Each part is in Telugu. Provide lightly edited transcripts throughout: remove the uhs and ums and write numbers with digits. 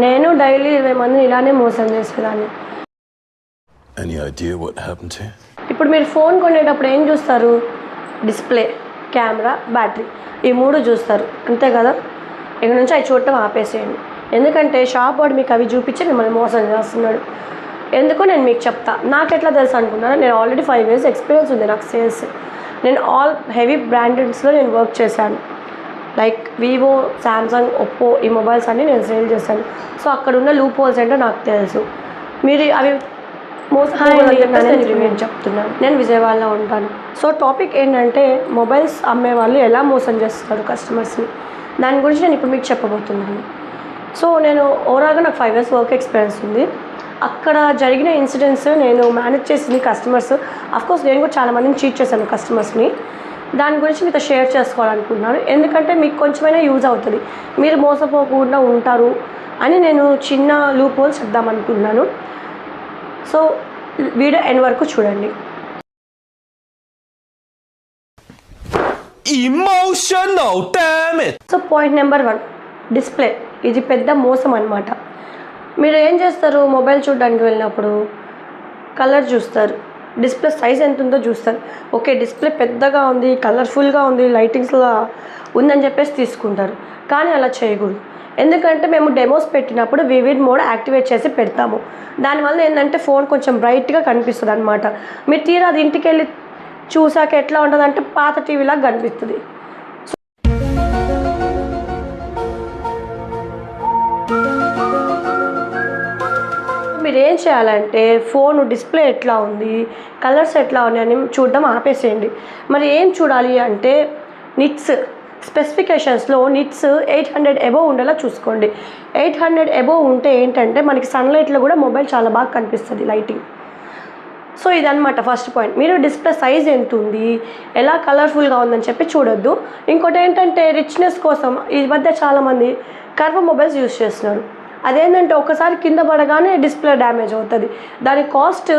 నేను డైలీ 20 మందిని ఇలానే మోసం చేసేదాన్ని. Any idea what happened to you? ఇప్పుడు మీరు ఫోన్ కొనేటప్పుడు ఏం చూస్తారు? డిస్ప్లే, కెమెరా, బ్యాటరీ, ఈ 3 చూస్తారు అంతే కదా. ఇక్కడ నుంచి అవి చూడటం ఆపేసేయండి. ఎందుకంటే షాప్ వాడు మీకు అవి చూపించి మిమ్మల్ని మోసం చేస్తున్నాడు. ఎందుకో నేను మీకు చెప్తా. నాకు ఎట్లా తెలుసు అనుకున్నాను, నేను ఆల్రెడీ 5 years ఎక్స్పీరియన్స్ ఉంది నాకు సేల్స్. నేను ఆల్ హెవీ బ్రాండెడ్స్లో నేను వర్క్ చేశాను. లైక్ వివో, శాంసంగ్, ఒప్పో, ఈ మొబైల్స్ అన్నీ నేను సేల్ చేశాను. సో అక్కడ ఉన్న లూప్ హోల్స్ ఏంటో నాకు తెలుసు. మీరు అవి నేను చెప్తున్నాను. నేను విజయవాడలో ఉంటాను. సో టాపిక్ ఏంటంటే మొబైల్స్ అమ్మే వాళ్ళు ఎలా మోసం చేస్తారు కస్టమర్స్ని, దాని గురించి నేను ఇప్పుడు మీకు చెప్పబోతున్నాను. సో నేను ఓవరాల్గా నాకు 5 years వర్క్ ఎక్స్పీరియన్స్ ఉంది. అక్కడ జరిగిన ఇన్సిడెంట్స్ నేను మేనేజ్ చేసింది కస్టమర్స్. అఫ్కోర్స్ నేను కూడా చాలామందిని చీట్ చేశాను కస్టమర్స్ని. దాని గురించి మీతో షేర్ చేసుకోవాలనుకుంటున్నాను. ఎందుకంటే మీకు కొంచెమైనా యూజ్ అవుతుంది, మీరు మోసపోకుండా ఉంటారు అని నేను చిన్న లూప్ హోల్స్ చెప్దామనుకుంటున్నాను. సో వీడియో ఎండ్ వరకు చూడండి. Emotional, damn it. So point number 1, display. ఇది పెద్ద మోసం అన్నమాట. మీరు ఏం చేస్తారు, మొబైల్ చూడడానికి వెళ్ళినప్పుడు కలర్ చూస్తారు, డిస్ప్లే సైజ్ ఎంత ఉందో చూస్తారు. ఓకే, డిస్ప్లే పెద్దగా ఉంది, కలర్ఫుల్గా ఉంది, లైటింగ్స్గా ఉందని చెప్పేసి తీసుకుంటారు. కానీ అలా చేయకూడదు. ఎందుకంటే మేము డెమోస్ పెట్టినప్పుడు వివిడ్ మోడ్ యాక్టివేట్ చేసి పెడతాము. దానివల్ల ఏంటంటే ఫోన్ కొంచెం బ్రైట్గా కనిపిస్తుంది అనమాట. మీరు తీరా అది ఇంటికి వెళ్ళి చూసాక ఎట్లా ఉంటుంది అంటే పాత టీవీలాగా కనిపిస్తుంది. మీరు ఏం చేయాలంటే ఫోన్ డిస్ప్లే ఎట్లా ఉంది, కలర్స్ ఎట్లా ఉన్నాయని చూడడం ఆపేసేయండి. మరి ఏం చూడాలి అంటే నిట్స్ స్పెసిఫికేషన్స్లో నిట్స్ 800 అబోవ్ ఉండేలా చూసుకోండి. 800 అబోవ్ ఉంటే ఏంటంటే మనకి సన్లైట్లో కూడా మొబైల్ చాలా బాగా కనిపిస్తుంది, లైటింగ్. సో ఇదన్నమాట ఫస్ట్ పాయింట్. మీరు డిస్ప్లే సైజ్ ఎంత ఉంది, ఎలా కలర్ఫుల్గా ఉందని చెప్పి చూడొద్దు. ఇంకోటి ఏంటంటే రిచ్నెస్ కోసం ఈ మధ్య చాలామంది కర్వ్ మొబైల్స్ యూజ్ చేస్తున్నారు. అదేంటంటే ఒకసారి కింద పడగానే డిస్ప్లే డ్యామేజ్ అవుతుంది. దాని కాస్ట్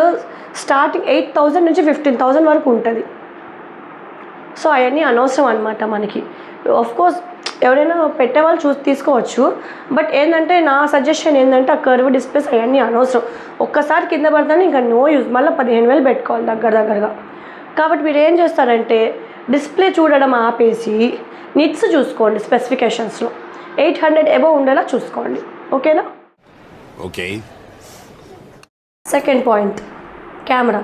స్టార్టింగ్ 8,000 నుంచి 15,000 వరకు ఉంటుంది. సో అవన్నీ అనవసరం అనమాట మనకి. ఆఫ్కోర్స్ ఎవరైనా పెట్టేవాళ్ళు తీసుకోవచ్చు. బట్ ఏంటంటే నా సజెషన్ ఏంటంటే ఆ కర్వ్ డిస్ప్లేస్ అవన్నీ అనవసరం. ఒక్కసారి కింద పడతానే ఇంకా నో యూజ్, మళ్ళీ 15,000 పెట్టుకోవాలి దగ్గరగా. కాబట్టి మీరు ఏం చేస్తారంటే డిస్ప్లే చూడడం ఆపేసి నిట్స్ చూసుకోండి. స్పెసిఫికేషన్స్లో 800 అబోవ్ ఉండేలా చూసుకోండి. ఓకేనా? ఓకే. Second point, camera.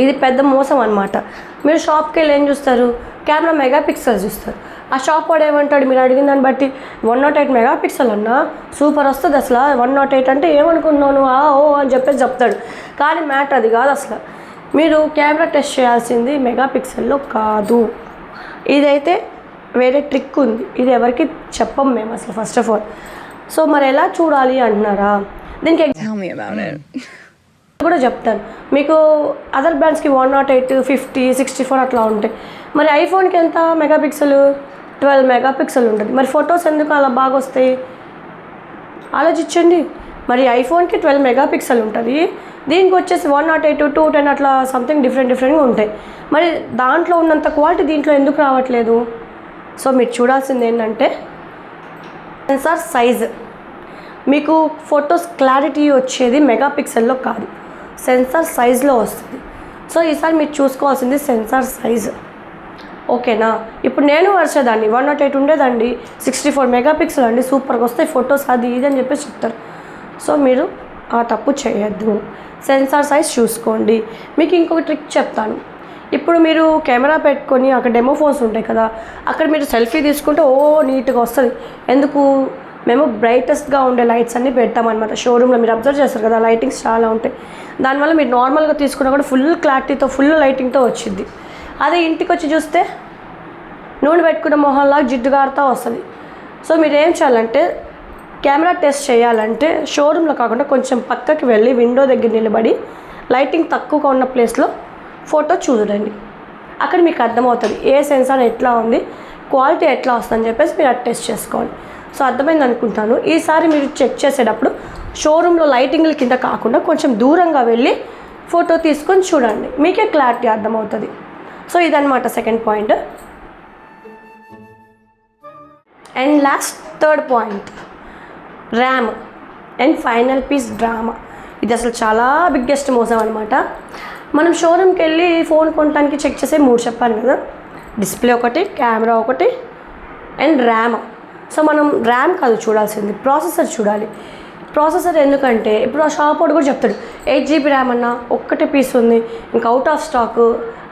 ఇది పెద్ద మోసం అనమాట. మీరు షాప్కి వెళ్ళి ఏం చూస్తారు, కెమెరా మెగాపిక్సెల్ చూస్తారు. ఆ షాప్ వాడు ఏమంటాడు, మీరు అడిగిన దాన్ని బట్టి 108 మెగాపిక్సెల్ అన్నా సూపర్ వస్తుంది అసలు. 108 అంటే ఏమనుకున్నాను ఓ అని చెప్పేసి చెప్తాడు. కానీ మ్యాటర్ అది కాదు అసలు. మీరు కెమెరా టెస్ట్ చేయాల్సింది మెగాపిక్సెల్లో కాదు. ఇదైతే వేరే ట్రిక్ ఉంది, ఇది ఎవరికి చెప్పం మేము అసలు ఫస్ట్ ఆఫ్ ఆల్. సో మరి ఎలా చూడాలి అంటున్నారా, దీనికి కూడా చెప్తాను. మీకు అదర్ బ్రాండ్స్కి 108, 50, 64 అట్లా ఉంటాయి. మరి ఐఫోన్కి ఎంత మెగాపిక్సెల్? 12 మెగాపిక్సెల్ ఉంటుంది. మరి ఫొటోస్ ఎందుకు అలా బాగా వస్తాయి ఆలోచించండి. మరి ఐఫోన్కి 12 మెగాపిక్సెల్ ఉంటుంది, దీనికి వచ్చేసి 108, 210 అట్లా సంథింగ్ డిఫరెంట్గా ఉంటాయి. మరి దాంట్లో ఉన్నంత క్వాలిటీ దీంట్లో ఎందుకు రావట్లేదు? సో మీరు చూడాల్సింది ఏంటంటే సెన్సార్ సైజ్. మీకు ఫొటోస్ క్లారిటీ వచ్చేది మెగాపిక్సెల్లో కాదు, సెన్సార్ సైజ్లో వస్తుంది. సో ఈసారి మీరు చూసుకోవాల్సింది సెన్సార్ సైజ్. ఓకేనా? ఇప్పుడు నేను వచ్చేదాన్ని 108 ఉండేదండి, 64 మెగాపిక్సెల్ అండి, సూపర్గా వస్తాయి ఫొటోస్, అది ఇది అని చెప్పేసి చెప్తారు. సో మీరు ఆ తప్పు చేయొద్దు, సెన్సార్ సైజ్ చూసుకోండి. మీకు ఇంకొక ట్రిక్ చెప్తాను. ఇప్పుడు మీరు కెమెరా పెట్టుకొని అక్కడ డెమో ఫోన్స్ ఉంటాయి కదా, అక్కడ మీరు సెల్ఫీ తీసుకుంటే నీట్గా వస్తుంది. ఎందుకు? మేము బ్రైటెస్ట్గా ఉండే లైట్స్ అన్నీ పెడతామన్నమాట షోరూంలో. మీరు అబ్జర్వ్ చేస్తారు కదా, లైటింగ్స్ చాలా ఉంటాయి. దానివల్ల మీరు నార్మల్గా తీసుకున్నా కూడా ఫుల్ క్లారిటీతో, ఫుల్ లైటింగ్తో వచ్చింది. అదే ఇంటికి వచ్చి చూస్తే నూనె పెట్టుకున్న మొహంలాగా జిడ్డుగారుతూ వస్తుంది. సో మీరు ఏం చేయాలంటే కెమెరా టెస్ట్ చేయాలంటే షోరూంలో కాకుండా కొంచెం పక్కకి వెళ్ళి విండో దగ్గర నిలబడి లైటింగ్ తక్కువగా ఉన్న ప్లేస్లో ఫోటో చూడండి. అక్కడ మీకు అర్థమవుతుంది ఏ సెన్సార్ ఎట్లా ఉంది, క్వాలిటీ ఎట్లా వస్తుందని చెప్పేసి మీరు అది టెస్ట్ చేసుకోవాలి. సో అర్థమైంది అనుకుంటాను. ఈసారి మీరు చెక్ చేసేటప్పుడు షోరూంలో లైటింగ్ల కింద కాకుండా కొంచెం దూరంగా వెళ్ళి ఫోటో తీసుకొని చూడండి, మీకే క్లారిటీ అర్థమవుతుంది. సో ఇదన్నమాట second point. And last third point, RAM. And final piece drama. ఇది అసలు చాలా బిగ్గెస్ట్ మోసం అనమాట. మనం షోరూమ్కి వెళ్ళి ఫోన్ కొనడానికి చెక్ చేసే 3 చెప్పాను కదా, డిస్ప్లే ఒకటి, కెమెరా ఒకటి అండ్ ర్యామ్. సో మనం ర్యామ్ కాదు చూడాల్సింది, ప్రాసెసర్ చూడాలి. ప్రాసెసర్ ఎందుకంటే ఇప్పుడు ఆ షాప్ వాడు కూడా చెప్తాడు 8 GB ర్యామ్ అన్న, ఒక్కటే పీస్ ఉంది, ఇంకా అవుట్ ఆఫ్ స్టాక్,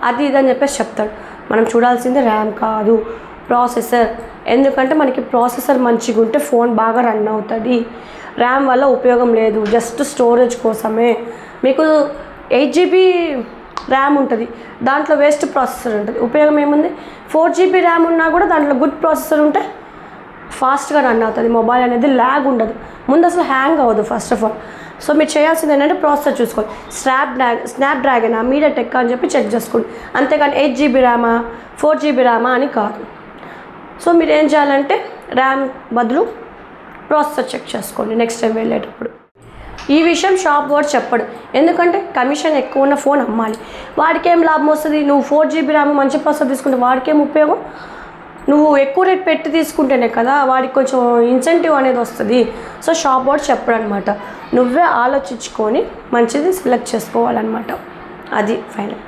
అది ఇది అని చెప్పేసి చెప్తాడు. మనం చూడాల్సింది ర్యామ్ కాదు, ప్రాసెసర్. ఎందుకంటే మనకి ప్రాసెసర్ మంచిగా ఉంటే ఫోన్ బాగా రన్ అవుతుంది. ర్యామ్ వల్ల ఉపయోగం లేదు, జస్ట్ స్టోరేజ్ కోసమే. మీకు 8 GB ర్యామ్ ఉంటుంది, దాంట్లో వేస్ట్ ప్రాసెసర్ ఉంటుంది, ఉపయోగం ఏముంది? 4 GB ర్యామ్ ఉన్నా కూడా దాంట్లో గుడ్ ప్రాసెసర్ ఉంటే ఫాస్ట్గా రన్ అవుతుంది. మొబైల్ అనేది ల్యాగ్ ఉండదు, ముందు అసలు హ్యాంగ్ అవ్వదు ఫస్ట్ ఆఫ్ ఆల్. సో మీరు చేయాల్సింది ఏంటంటే ప్రాసెసర్ చూసుకోండి, స్నాప్డ్రాగనా, మీడియాటెక్ అని చెప్పి చెక్ చేసుకోండి. అంతేగాని 8 GB ర్యామా 4 GB ర్యామా అని కాదు. సో మీరు ఏం చేయాలంటే ర్యామ్ బదులు ప్రాసెసర్ చెక్ చేసుకోండి నెక్స్ట్ టైం వెళ్ళేటప్పుడు. ఈ విషయం షాప్ వాడు చెప్పడు, ఎందుకంటే కమిషన్ ఎక్కువ ఉన్న ఫోన్ అమ్మాలి. వాడికి ఏం లాభం వస్తుంది? నువ్వు 4 GB ర్యామ్ మంచి ప్రాసెసర్ తీసుకుంటే వాడికి ఏం ఉపయోగం? నువ్వు ఎక్కువ రేట్ పెట్టి తీసుకుంటేనే కదా వాడికి కొంచెం ఇన్సెంటివ్ అనేది వస్తుంది. సో షాప్ వాడు చెప్పడు అనమాట, నువ్వే ఆలోచించుకొని మంచిది సెలెక్ట్ చేసుకోవాలన్నమాట. అది ఫైనల్.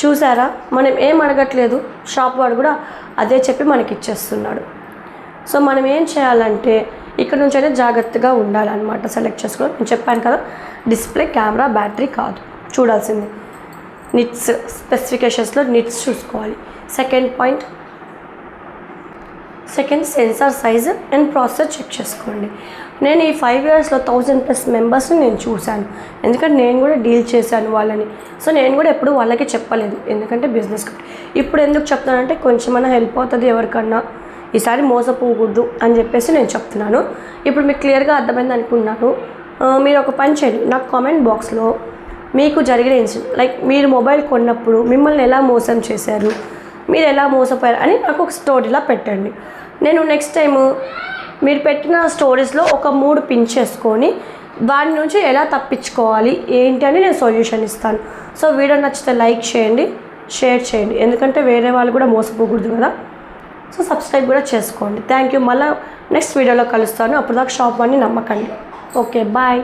చూసారా, మనం ఏం అడగట్లేదు, షాప్ వాడు కూడా అదే చెప్పి మనకి ఇచ్చేస్తున్నాడు. సో మనం ఏం చేయాలంటే ఇక్కడ నుంచి అయితే జాగ్రత్తగా ఉండాలన్నమాట సెలెక్ట్ చేసుకోవాలి. నేను చెప్పాను కదా, డిస్ప్లే, కెమెరా, బ్యాటరీ కాదు చూడాల్సింది, నిట్స్ స్పెసిఫికేషన్స్లో నిట్స్ చూసుకోవాలి. Second sensor size and processor check చేసుకోండి. నేను ఈ 5 yearsలో 1000+ మెంబర్స్ని నేను చూశాను, ఎందుకంటే నేను కూడా డీల్ చేశాను వాళ్ళని. సో నేను కూడా ఎప్పుడు వాళ్ళకి చెప్పలేదు, ఎందుకంటే బిజినెస్. ఇప్పుడు ఎందుకు చెప్తానంటే కొంచెమైనా హెల్ప్ అవుతుంది ఎవరికన్నా, ఈసారి మోసపోకూడదు అని చెప్పేసి నేను చెప్తున్నాను. ఇప్పుడు మీకు క్లియర్గా అర్థమైంది అనుకున్నాను. మీరు ఒక పని చేయండి, నాకు కామెంట్ బాక్స్లో మీకు జరిగిన ఇన్సిడెంట్, లైక్ మీరు మొబైల్ కొన్నప్పుడు మిమ్మల్ని ఎలా మోసం చేశారు, మీరు ఎలా మోసపోయారు అని నాకు ఒక స్టోరీలా పెట్టండి. నేను నెక్స్ట్ టైము మీరు పెట్టిన స్టోరీస్లో ఒక 3 పిన్ చేసుకొని దాని నుంచి ఎలా తప్పించుకోవాలి ఏంటి అని నేను సొల్యూషన్ ఇస్తాను. సో వీడియో నచ్చితే లైక్ చేయండి, షేర్ చేయండి, ఎందుకంటే వేరే వాళ్ళు కూడా మోసపోకూడదు కదా. సో సబ్స్క్రైబ్ కూడా చేసుకోండి. Thank you. మళ్ళీ నెక్స్ట్ వీడియోలో కలుస్తాను, అప్పుడు దాకా షాప్ అని నమ్మకండి. Okay, bye.